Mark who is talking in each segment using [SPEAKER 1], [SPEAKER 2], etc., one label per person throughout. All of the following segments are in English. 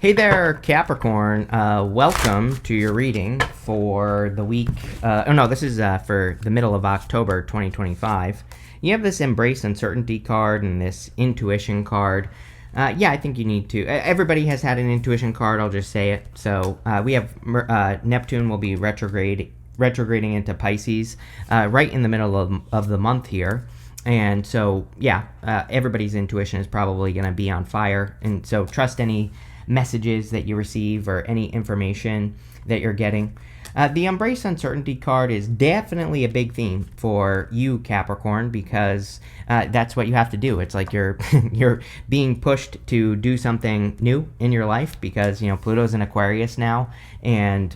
[SPEAKER 1] Hey there, Capricorn. Welcome to your reading for the week. This is for the middle of October 2025. You have this Embrace Uncertainty card and this Intuition card. I think you need to. Everybody has had an Intuition card, I'll just say it. So we have Neptune will be retrograding into Pisces right in the middle of the month here. And so, everybody's intuition is probably going to be on fire. And so trust any messages that you receive or any information that you're getting. The Embrace Uncertainty card is definitely a big theme for you, Capricorn, because that's what you have to do. It's like you're you're being pushed to do something new in your life because, Pluto's in Aquarius now, and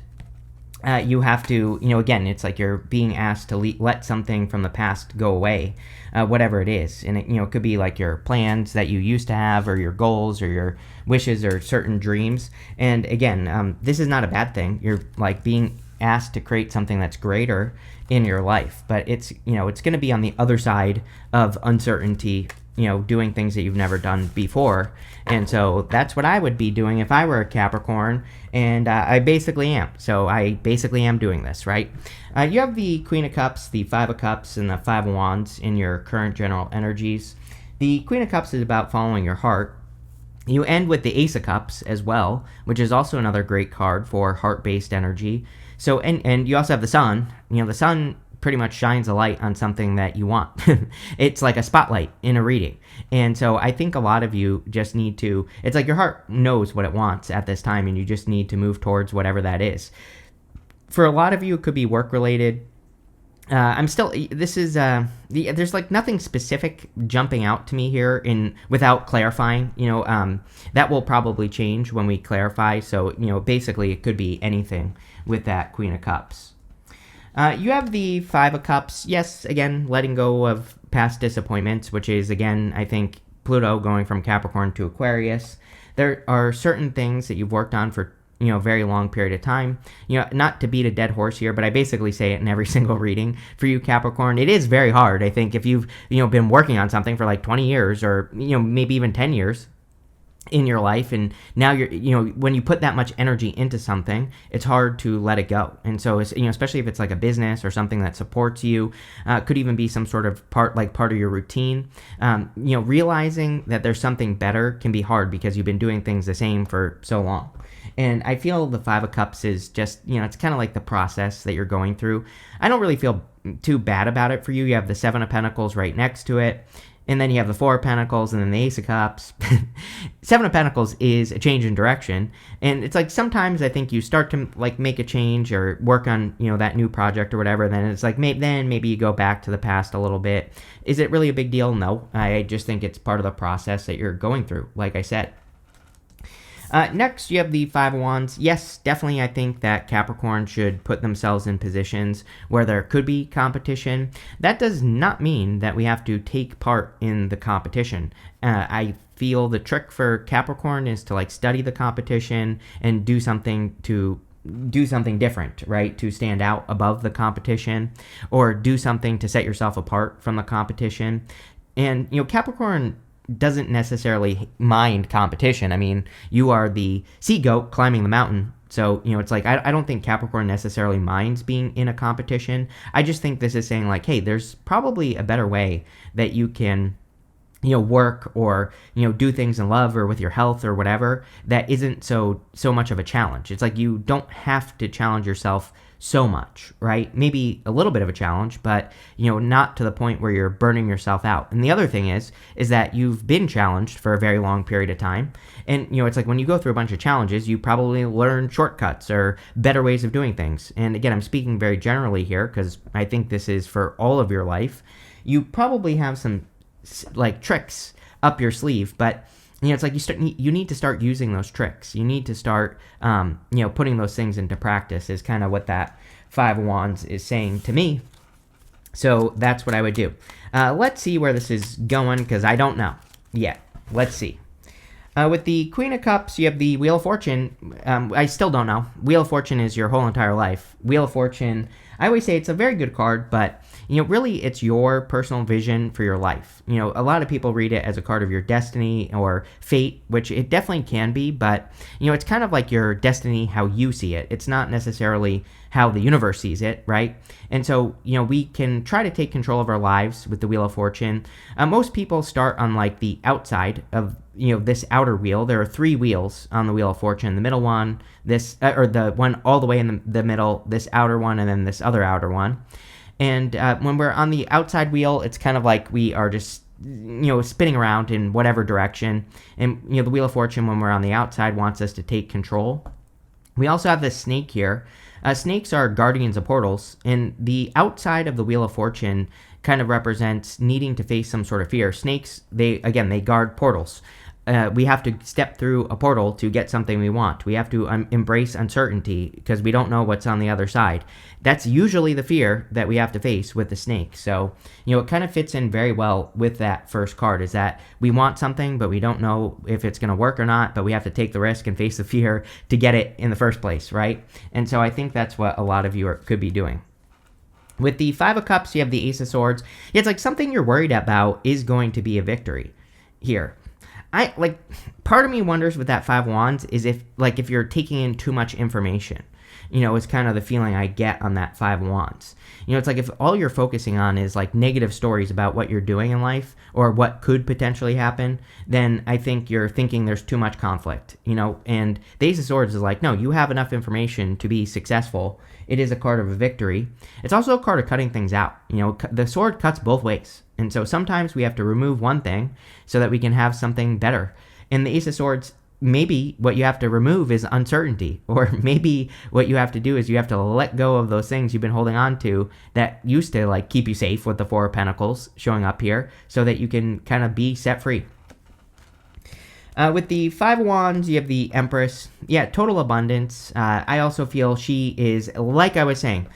[SPEAKER 1] you have to, again, it's like you're being asked to let something from the past go away, whatever it is. And it could be like your plans that you used to have, or your goals, or your wishes, or certain dreams. And again, this is not a bad thing. You're like being asked to create something that's greater in your life, but it's going to be on the other side of uncertainty, doing things that you've never done before. And so that's what I would be doing if I were a Capricorn, and I basically am. So I basically am doing this, right? You have the Queen of Cups, the Five of Cups, and the Five of Wands in your current general energies. The Queen of Cups is about following your heart. You end with the Ace of Cups as well, which is also another great card for heart-based energy. So, and you also have the Sun. The Sun pretty much shines a light on something that you want. It's like a spotlight in a reading. And so I think a lot of you just need to, it's like your heart knows what it wants at this time, and you just need to move towards whatever that is. For a lot of you, it could be work-related. There's like nothing specific jumping out to me here without clarifying, that will probably change when we clarify. So, basically it could be anything with that Queen of Cups. You have the Five of Cups. Yes, again, letting go of past disappointments, which is, again, I think Pluto going from Capricorn to Aquarius. There are certain things that you've worked on for a very long period of time. Not to beat a dead horse here, but I basically say it in every single reading for you, Capricorn. It is very hard. I think if you've, been working on something for like 20 years or, maybe even 10 years in your life, and now you're, when you put that much energy into something, it's hard to let it go. And so, it's, especially if it's like a business or something that supports you, could even be some sort of part of your routine. Realizing that there's something better can be hard because you've been doing things the same for so long. And I feel the Five of Cups is just, it's kind of like the process that you're going through. I don't really feel too bad about it for you. You have the Seven of Pentacles right next to it. And then you have the Four of Pentacles and then the Ace of Cups. Seven of Pentacles is a change in direction. And it's like sometimes I think you start to like make a change or work on, that new project or whatever. Then it's like maybe you go back to the past a little bit. Is it really a big deal? No. I just think it's part of the process that you're going through, like I said. Next, you have the Five of Wands. Yes, definitely I think that Capricorn should put themselves in positions where there could be competition. That does not mean that we have to take part in the competition. I feel the trick for Capricorn is to like study the competition and do something different, right? To stand out above the competition, or do something to set yourself apart from the competition. And, Capricorn doesn't necessarily mind competition. I mean, you are the sea goat climbing the mountain. So, it's like, I don't think Capricorn necessarily minds being in a competition. I just think this is saying like, hey, there's probably a better way that you can, work or, do things in love or with your health or whatever that isn't so much of a challenge. It's like you don't have to challenge yourself so much, right? Maybe a little bit of a challenge, but, not to the point where you're burning yourself out. And the other thing is that you've been challenged for a very long period of time. And, it's like when you go through a bunch of challenges, you probably learn shortcuts or better ways of doing things. And again, I'm speaking very generally here because I think this is for all of your life. You probably have some like tricks up your sleeve, but it's like you need to start using those tricks. You need to start, putting those things into practice is kind of what that Five of Wands is saying to me. So that's what I would do. Let's see where this is going because I don't know yet. Let's see. With the Queen of Cups, you have the Wheel of Fortune. I still don't know. Wheel of Fortune is your whole entire life. Wheel of Fortune, I always say it's a very good card, but really it's your personal vision for your life. A lot of people read it as a card of your destiny or fate, which it definitely can be, but it's kind of like your destiny, how you see it. It's not necessarily how the universe sees it, right? And so, we can try to take control of our lives with the Wheel of Fortune. Most people start on like the outside of, this outer wheel. There are 3 wheels on the Wheel of Fortune. The middle one, or the one all the way in the middle, this outer one, and then this other outer one. And when we're on the outside wheel, it's kind of like we are just, spinning around in whatever direction. And, the Wheel of Fortune, when we're on the outside, wants us to take control. We also have this snake here. Snakes are guardians of portals, and the outside of the Wheel of Fortune kind of represents needing to face some sort of fear. Snakes, they guard portals. We have to step through a portal to get something we want. We have to embrace uncertainty because we don't know what's on the other side. That's usually the fear that we have to face with the snake. So, it kind of fits in very well with that first card, is that we want something, but we don't know if it's going to work or not, but we have to take the risk and face the fear to get it in the first place, right? And so I think that's what a lot of you could be doing. With the 5 of Cups, you have the Ace of Swords. It's like something you're worried about is going to be a victory here. Part of me wonders with that 5 of Wands is if you're taking in too much information, is kind of the feeling I get on that 5 of Wands. It's like if all you're focusing on is like negative stories about what you're doing in life or what could potentially happen, then I think you're thinking there's too much conflict, and the Ace of Swords is like, no, you have enough information to be successful. It is a card of a victory. It's also a card of cutting things out. The sword cuts both ways. And so sometimes we have to remove one thing so that we can have something better. And the Ace of Swords, maybe what you have to remove is uncertainty. Or maybe what you have to do is you have to let go of those things you've been holding on to that used to keep you safe, with the 4 of Pentacles showing up here, so that you can kind of be set free. With the 5 of Wands, you have the Empress. Yeah, total abundance. I also feel she is, like I was saying,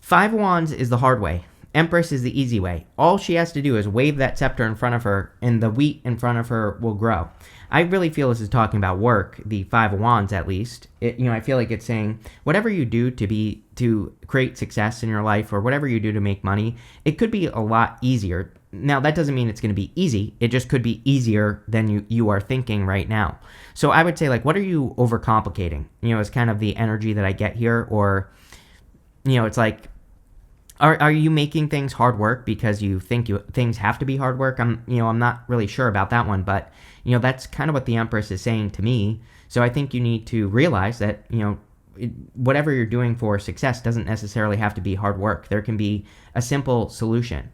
[SPEAKER 1] 5 of Wands is the hard way. Empress is the easy way. All she has to do is wave that scepter in front of her, and the wheat in front of her will grow. I really feel this is talking about work, the 5 of Wands at least. I feel like it's saying whatever you do to create success in your life, or whatever you do to make money, it could be a lot easier. Now, that doesn't mean it's going to be easy. It just could be easier than you are thinking right now. So I would say, what are you overcomplicating? Is kind of the energy that I get here. Or, it's like, Are you making things hard work because you think things have to be hard work? I'm not really sure about that one, but that's kind of what the Empress is saying to me. So I think you need to realize that whatever you're doing for success doesn't necessarily have to be hard work. There can be a simple solution.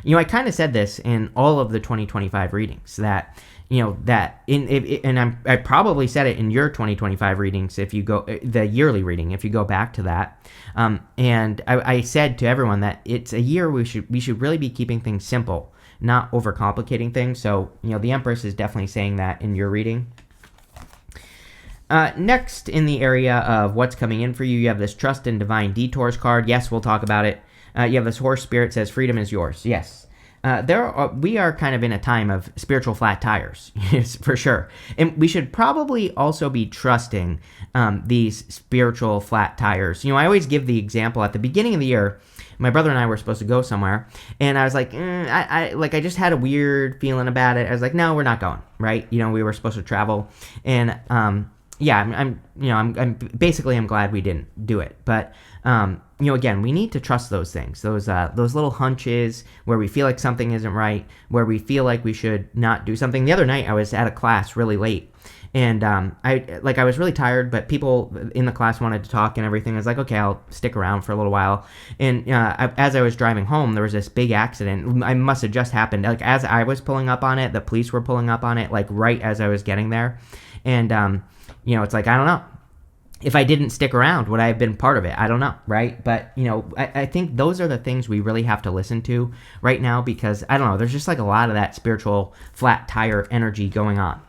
[SPEAKER 1] I kind of said this in all of the 2025 readings that I probably said it in your 2025 readings if you go the yearly reading, if you go back to that. And I said to everyone that it's a year we should really be keeping things simple, not overcomplicating things. So, the Empress is definitely saying that in your reading. Next, in the area of what's coming in for you, you have this Trust and Divine Detours card. Yes, we'll talk about it. You have this Horse Spirit says, freedom is yours. Yes. We are kind of in a time of spiritual flat tires, for sure. And we should probably also be trusting these spiritual flat tires. I always give the example at the beginning of the year. My brother and I were supposed to go somewhere, and I was like, I just had a weird feeling about it. I was like, no, we're not going, right? We were supposed to travel, and I'm glad we didn't do it, but again, we need to trust those things, those little hunches where we feel like something isn't right, where we feel like we should not do something. The other night, I was at a class really late, and I was really tired, but people in the class wanted to talk and everything. I was like, okay, I'll stick around for a little while. And as I was driving home, there was this big accident. I must have just happened. As I was pulling up on it, the police were pulling up on it, right as I was getting there. And it's like, I don't know. If I didn't stick around, would I have been part of it? I don't know, right? But, I think those are the things we really have to listen to right now, because, I don't know, there's just a lot of that spiritual flat tire energy going on.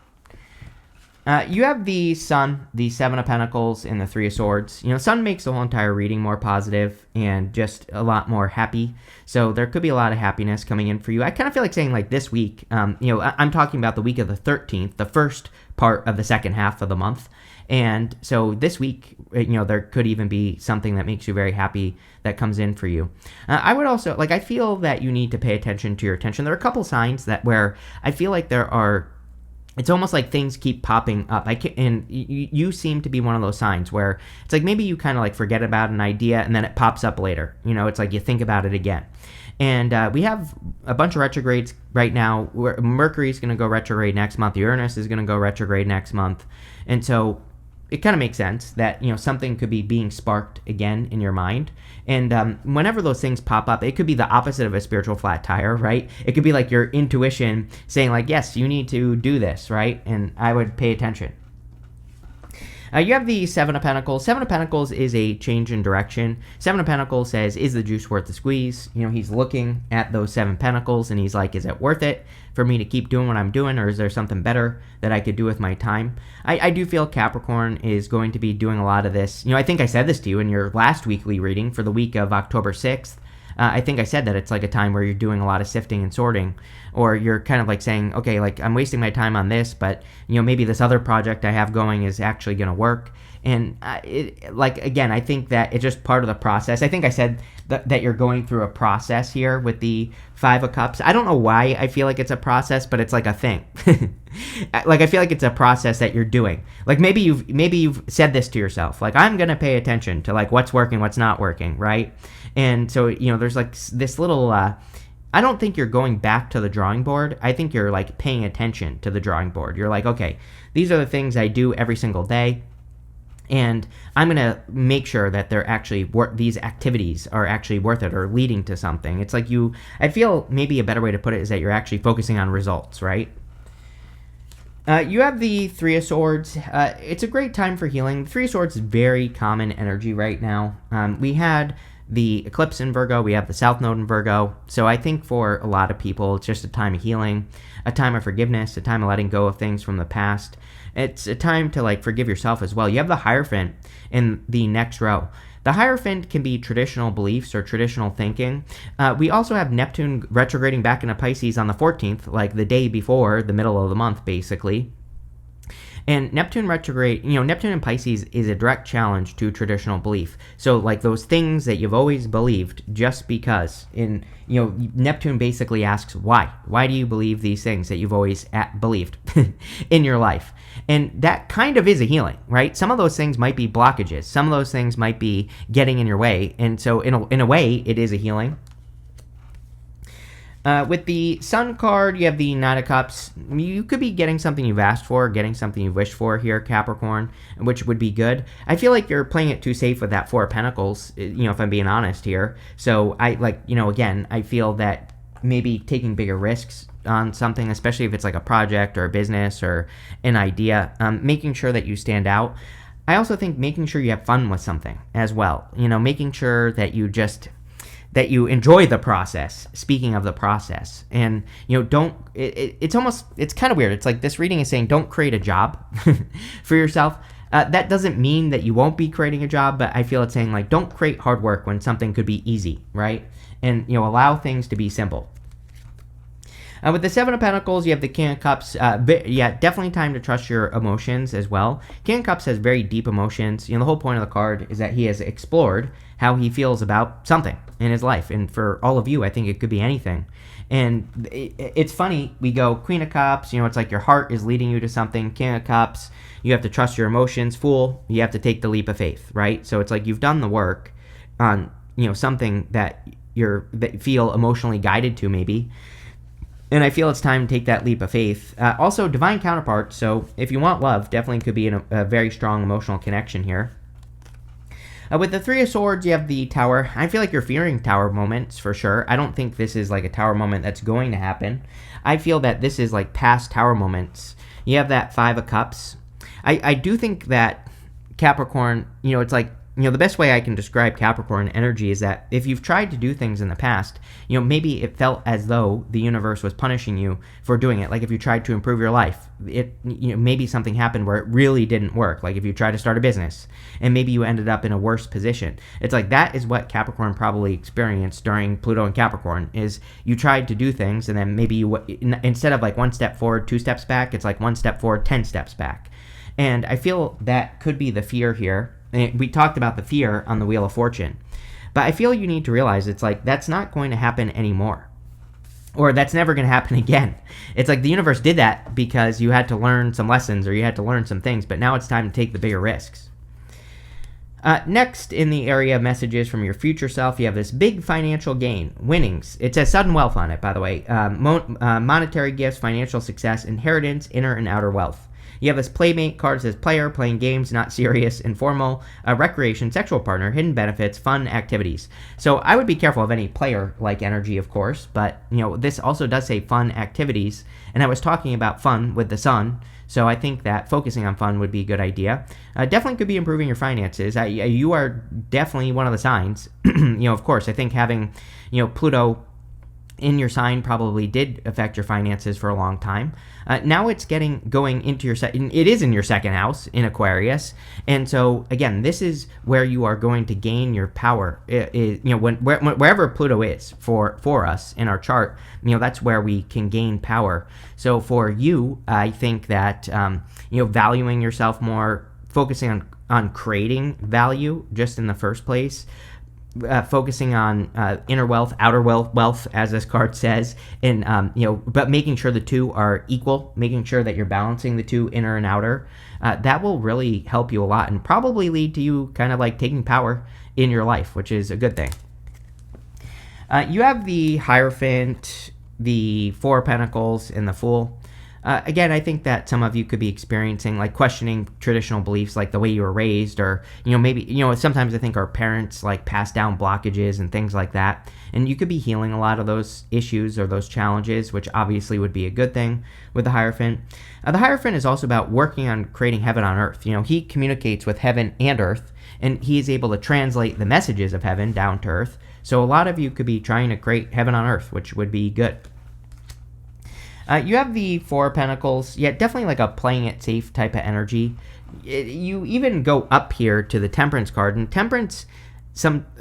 [SPEAKER 1] You have the Sun, the 7 of Pentacles, and the 3 of Swords. Sun makes the whole entire reading more positive and just a lot more happy. So there could be a lot of happiness coming in for you. I kind of feel like saying this week, I'm talking about the week of the 13th, the first part of the second half of the month. And so this week, there could even be something that makes you very happy that comes in for you. I would also, I feel that you need to pay attention to your attention. There are a couple signs that where I feel like it's almost like things keep popping up. And you seem to be one of those signs where it's like maybe you kind of like forget about an idea and then it pops up later. It's like you think about it again. And we have a bunch of retrogrades right now. Mercury's going to go retrograde next month. Uranus is going to go retrograde next month. And so it kind of makes sense that, something could be being sparked again in your mind. And whenever those things pop up, it could be the opposite of a spiritual flat tire, right? It could be like your intuition saying like, yes, you need to do this, right? And I would pay attention. You have the Seven of Pentacles. Seven of Pentacles is a change in direction. Seven of Pentacles says, is the juice worth the squeeze? He's looking at those Seven Pentacles and he's like, is it worth it for me to keep doing what I'm doing, or is there something better that I could do with my time? I do feel Capricorn is going to be doing a lot of this. I think I said this to you in your last weekly reading for the week of October 6th. I think I said that it's like a time where you're doing a lot of sifting and sorting, or you're kind of like saying, okay, like I'm wasting my time on this, but maybe this other project I have going is actually going to work. And again, I think that it's just part of the process. I think I said that you're going through a process here with the Five of Cups. I don't know why I feel like it's a process, but it's like a thing. I feel like it's a process that you're doing. Like maybe you've said this to yourself, like I'm going to pay attention to like what's working, what's not working, right? And so, there's like this little, I don't think you're going back to the drawing board. I think you're like paying attention to the drawing board. You're like, okay, these are the things I do every single day. And I'm going to make sure that they're actually these activities are actually worth it or leading to something. It's like I feel maybe a better way to put it is that you're actually focusing on results, right? You have the Three of Swords. It's a great time for healing. The Three of Swords is very common energy right now. We had the eclipse in Virgo. We have the South Node in Virgo. So I think for a lot of people, it's just a time of healing, a time of forgiveness, a time of letting go of things from the past. It's a time to like forgive yourself as well. You have the Hierophant in the next row. The Hierophant can be traditional beliefs or traditional thinking. We also have Neptune retrograding back into Pisces on the 14th, like the day before the middle of the month, basically. And Neptune retrograde, Neptune in Pisces is a direct challenge to traditional belief. So like those things that you've always believed just because Neptune basically asks why? Why do you believe these things that you've always believed in your life? And that kind of is a healing, right? Some of those things might be blockages. Some of those things might be getting in your way. And so in a way, it is a healing. With the Sun card, you have the Knight of Cups. You could be getting something you've asked for, getting something you've wished for here, Capricorn, which would be good. I feel like you're playing it too safe with that Four of Pentacles, if I'm being honest here. So again, I feel that maybe taking bigger risks on something, especially if it's like a project or a business or an idea, making sure that you stand out. I also think making sure you have fun with something as well. Making sure that you enjoy the process. Speaking of the process, and it's kind of weird. It's like this reading is saying don't create a job for yourself. That doesn't mean that you won't be creating a job, but I feel it's saying like don't create hard work when something could be easy, right? And allow things to be simple. With the Seven of Pentacles, you have the King of Cups. Definitely time to trust your emotions as well. King of Cups has very deep emotions. The whole point of the card is that he has explored how he feels about something in his life. And for all of you, I think it could be anything. And it's funny, we go Queen of Cups, it's like your heart is leading you to something. King of Cups, you have to trust your emotions. Fool, you have to take the leap of faith, right? So it's like you've done the work on, something that you feel emotionally guided to maybe. And I feel it's time to take that leap of faith. Also, divine counterpart. So if you want love, definitely could be a very strong emotional connection here. With the Three of Swords, you have the Tower. I feel like you're fearing Tower moments for sure. I don't think this is like a Tower moment that's going to happen. I feel that this is like past Tower moments. You have that Five of Cups. I do think that Capricorn, it's like, the best way I can describe Capricorn energy is that if you've tried to do things in the past, maybe it felt as though the universe was punishing you for doing it. Like if you tried to improve your life, maybe something happened where it really didn't work. Like if you tried to start a business and maybe you ended up in a worse position. It's like that is what Capricorn probably experienced during Pluto and Capricorn is you tried to do things and then maybe you, instead of like one step forward, two steps back, it's like one step forward, 10 steps back. And I feel that could be the fear here. And we talked about the fear on the Wheel of Fortune. But I feel you need to realize it's like that's not going to happen anymore. Or that's never going to happen again. It's like the universe did that because you had to learn some lessons or you had to learn some things, but now it's time to take the bigger risks. Next, in the area of messages from your future self, you have this big financial gain, winnings. It says sudden wealth on it, by the way. Monetary gifts, financial success, inheritance, inner and outer wealth. You have this playmate card that says player, playing games, not serious, informal, recreation, sexual partner, hidden benefits, fun activities. So I would be careful of any player-like energy, of course, but this also does say fun activities, and I was talking about fun with the sun, so I think that focusing on fun would be a good idea. Definitely could be improving your finances. You are definitely one of the signs. Of course, I think having, Pluto in your sign probably did affect your finances for a long time. Now it's going into your it is in your second house in Aquarius, and so again, this is where you are going to gain your power. Wherever Pluto is for us in our chart, that's where we can gain power. So for you, I think that valuing yourself more, focusing on creating value just in the first place. Focusing on inner wealth, outer wealth, as this card says, and but making sure the two are equal, making sure that you're balancing the two, inner and outer, that will really help you a lot and probably lead to you kind of like taking power in your life, which is a good thing. You have the Hierophant, the Four of Pentacles, and the Fool. Again, I think that some of you could be experiencing, like, questioning traditional beliefs, like the way you were raised, or, maybe, sometimes I think our parents, like, pass down blockages and things like that, and you could be healing a lot of those issues or those challenges, which obviously would be a good thing with the Hierophant. The Hierophant is also about working on creating heaven on earth. He communicates with heaven and earth, and he is able to translate the messages of heaven down to earth, so a lot of you could be trying to create heaven on earth, which would be good. You have the Four of Pentacles. Yeah, definitely like a playing it safe type of energy. You even go up here to the Temperance card. And Temperance,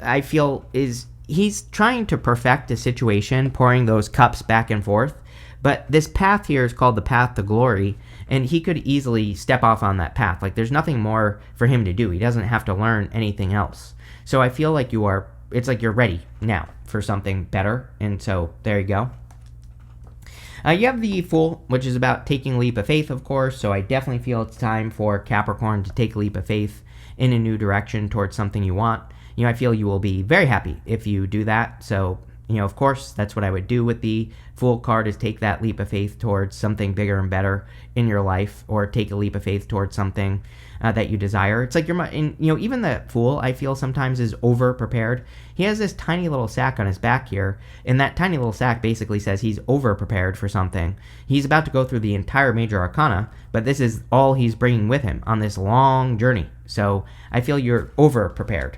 [SPEAKER 1] I feel, he's trying to perfect a situation, pouring those cups back and forth. But this path here is called the path to glory. And he could easily step off on that path. Like, there's nothing more for him to do. He doesn't have to learn anything else. So I feel like it's like you're ready now for something better. And so there you go. You have the Fool, which is about taking a leap of faith, of course, so I definitely feel it's time for Capricorn to take a leap of faith in a new direction towards something you want. I feel you will be very happy if you do that, so, of course, that's what I would do with the Fool card, is take that leap of faith towards something bigger and better in your life, or take a leap of faith towards something that you desire. It's like even the Fool, I feel sometimes, is over prepared. He has this tiny little sack on his back here, and that tiny little sack basically says he's over prepared for something. He's about to go through the entire major arcana, but this is all he's bringing with him on this long journey. So I feel you're over prepared.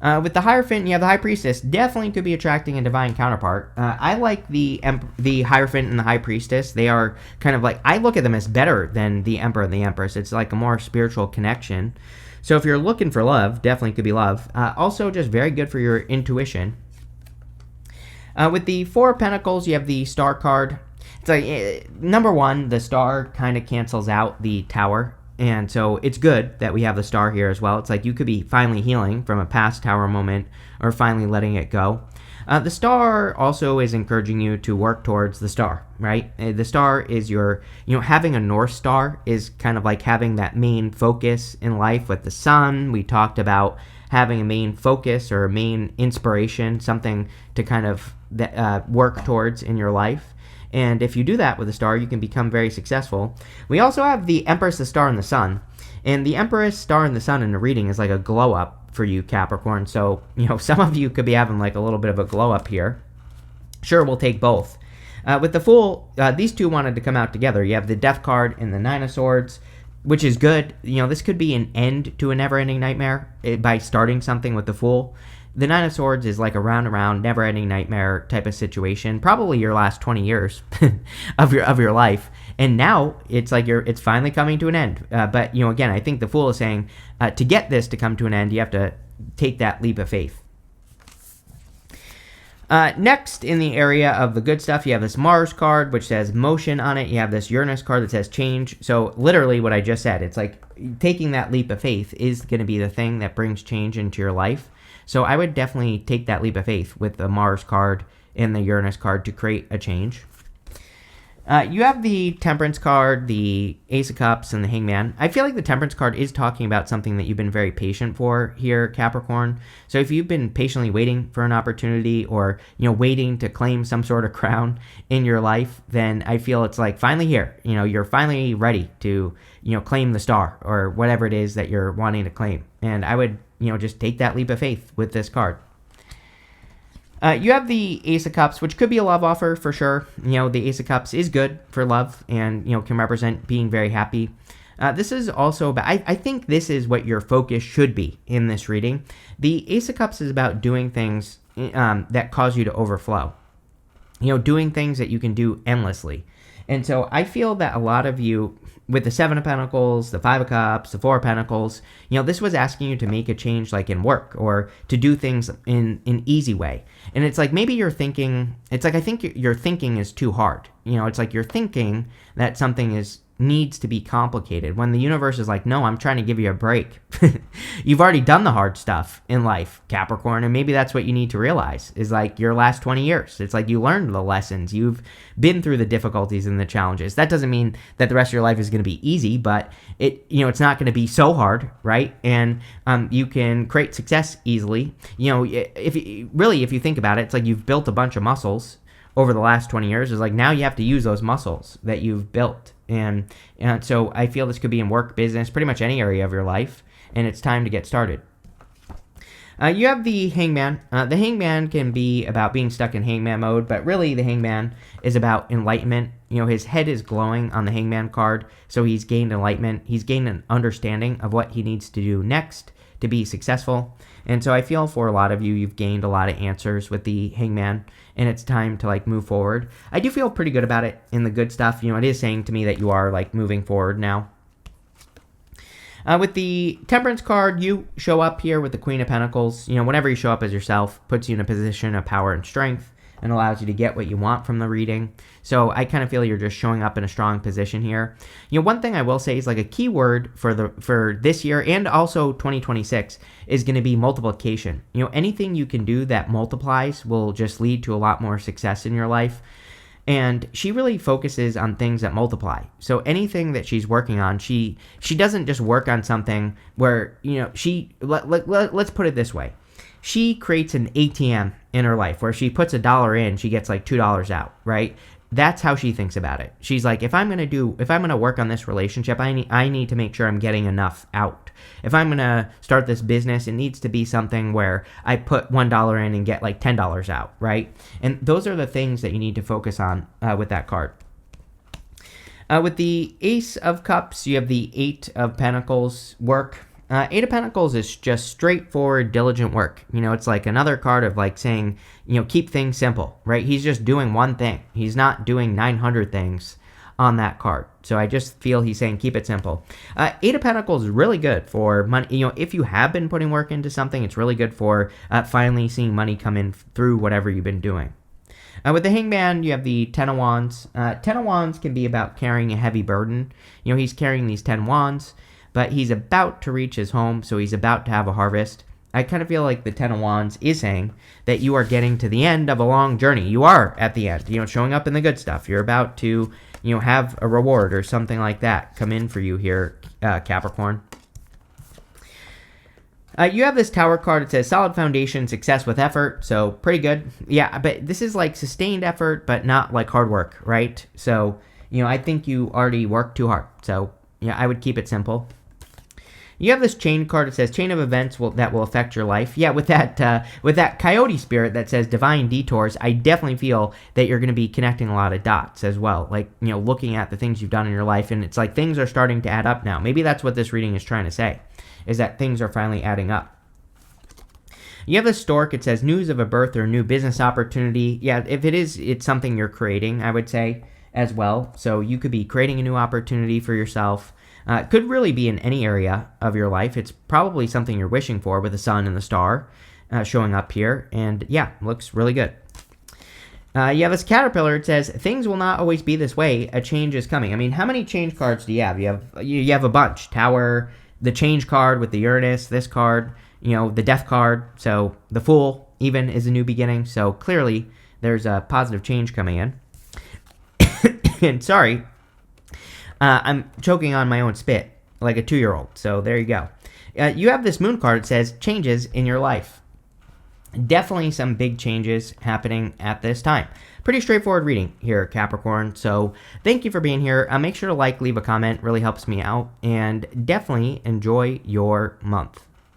[SPEAKER 1] With the Hierophant, you have the High Priestess. Definitely could be attracting a divine counterpart. I like the Hierophant and the High Priestess. They are kind of like, I look at them as better than the Emperor and the Empress. It's like a more spiritual connection. So if you're looking for love, definitely could be love. Also, just very good for your intuition. With the Four of Pentacles, you have the Star card. It's like, number one, the Star kind of cancels out the Tower. And so it's good that we have the Star here as well. It's like you could be finally healing from a past Tower moment or finally letting it go. The Star also is encouraging you to work towards the Star, right? The Star is having a North Star is kind of like having that main focus in life with the sun. We talked about having a main focus or a main inspiration, something to kind of work towards in your life. And if you do that with a Star, you can become very successful. We also have the Empress, the Star, and the Sun. And the Empress, Star, and the Sun in the reading is like a glow up for you, Capricorn. So, some of you could be having like a little bit of a glow up here. Sure, we'll take both. With the Fool, these two wanted to come out together. You have the Death card and the Nine of Swords, which is good. This could be an end to a never-ending nightmare by starting something with the Fool. The Nine of Swords is like a round, never-ending nightmare type of situation, probably your last 20 years of your life. And now it's like it's finally coming to an end. But again, I think the Fool is saying to get this to come to an end, you have to take that leap of faith. Next, in the area of the good stuff, you have this Mars card, which says motion on it. You have this Uranus card that says change. So literally what I just said, it's like taking that leap of faith is going to be the thing that brings change into your life. So I would definitely take that leap of faith with the Mars card and the Uranus card to create a change. You have the Temperance card, the Ace of Cups, and the Hangman. I feel like the Temperance card is talking about something that you've been very patient for here, Capricorn. So if you've been patiently waiting for an opportunity or, waiting to claim some sort of crown in your life, then I feel it's like finally here. You're finally ready to, claim the star or whatever it is that you're wanting to claim. And I would, just take that leap of faith with this card. You have the Ace of Cups, which could be a love offer for sure. The Ace of Cups is good for love and, can represent being very happy. This is also about, I think this is what your focus should be in this reading. The Ace of Cups is about doing things that cause you to overflow. Doing things that you can do endlessly. And so I feel that a lot of you, with the Seven of Pentacles, the Five of Cups, the Four of Pentacles, this was asking you to make a change like in work or to do things in an easy way. And it's like maybe you're thinking, it's like I think your thinking is too hard. It's like you're thinking that something needs to be complicated when the universe is like, no, I'm trying to give you a break. You've already done the hard stuff in life, Capricorn, and maybe that's what you need to realize is like your last 20 years. It's like you learned the lessons. You've been through the difficulties and the challenges. That doesn't mean that the rest of your life is going to be easy, but it's not going to be so hard, right? And you can create success easily. If you think about it, it's like you've built a bunch of muscles over the last 20 years. Is like now you have to use those muscles that you've built. And so I feel this could be in work, business, pretty much any area of your life, and it's time to get started. You have the Hangman. The Hangman can be about being stuck in Hangman mode, but really the Hangman is about enlightenment. His head is glowing on the Hangman card, so he's gained enlightenment. He's gained an understanding of what he needs to do next to be successful. And so I feel for a lot of you, you've gained a lot of answers with the Hangman, and it's time to move forward. I do feel pretty good about it in the good stuff. It is saying to me that you are moving forward now. With the Temperance card, you show up here with the Queen of Pentacles. Whenever you show up as yourself, puts you in a position of power and strength and allows you to get what you want from the reading. So I kind of feel you're just showing up in a strong position here. One thing I will say is a key word for this year and also 2026 is going to be multiplication. Anything you can do that multiplies will just lead to a lot more success in your life. And she really focuses on things that multiply. So anything that she's working on, she doesn't just work on something where, let's put it this way. She creates an ATM in her life where she puts $1 in, she gets $2 out, right? That's how she thinks about it. She's like, if I'm going to work on this relationship, I need to make sure I'm getting enough out. If I'm going to start this business, it needs to be something where I put $1 in and get $10 out, right? And those are the things that you need to focus on with that card. With the Ace of Cups, you have the Eight of Pentacles work. Eight of Pentacles is just straightforward, diligent work. It's like another card of saying, keep things simple, right? He's just doing one thing. He's not doing 900 things on that card. So I just feel he's saying keep it simple. Eight of Pentacles is really good for money. If you have been putting work into something, it's really good for finally seeing money come in through whatever you've been doing. With the Hangman, you have the Ten of Wands. Ten of Wands can be about carrying a heavy burden. He's carrying these 10 wands. But he's about to reach his home, so he's about to have a harvest. I kind of feel like the Ten of Wands is saying that you are getting to the end of a long journey. You are at the end, showing up in the good stuff. You're about to, have a reward or something like that come in for you here, Capricorn. You have this Tower card. It says solid foundation, success with effort. So pretty good. Yeah, but this is sustained effort, but not hard work, right? So, I think you already worked too hard. So, I would keep it simple. You have this chain card. It says chain of events that will affect your life. Yeah, with that coyote spirit that says divine detours, I definitely feel that you're going to be connecting a lot of dots as well. Looking at the things you've done in your life, and it's things are starting to add up now. Maybe that's what this reading is trying to say, is that things are finally adding up. You have the stork. It says news of a birth or new business opportunity. Yeah, if it's something you're creating, I would say as well. So you could be creating a new opportunity for yourself. It could really be in any area of your life. It's probably something you're wishing for with the sun and the star showing up here. And yeah, looks really good. You have this Caterpillar. It says things will not always be this way. A change is coming. I mean, how many change cards do you have? You have a bunch. Tower, the change card with the Uranus, this card, the Death card. So the Fool even is a new beginning. So clearly there's a positive change coming in. And sorry, I'm choking on my own spit like a 2-year-old. So there you go. You have this Moon card. It says changes in your life. Definitely some big changes happening at this time. Pretty straightforward reading here, Capricorn. So thank you for being here. Make sure to leave a comment. Really helps me out. And definitely enjoy your month.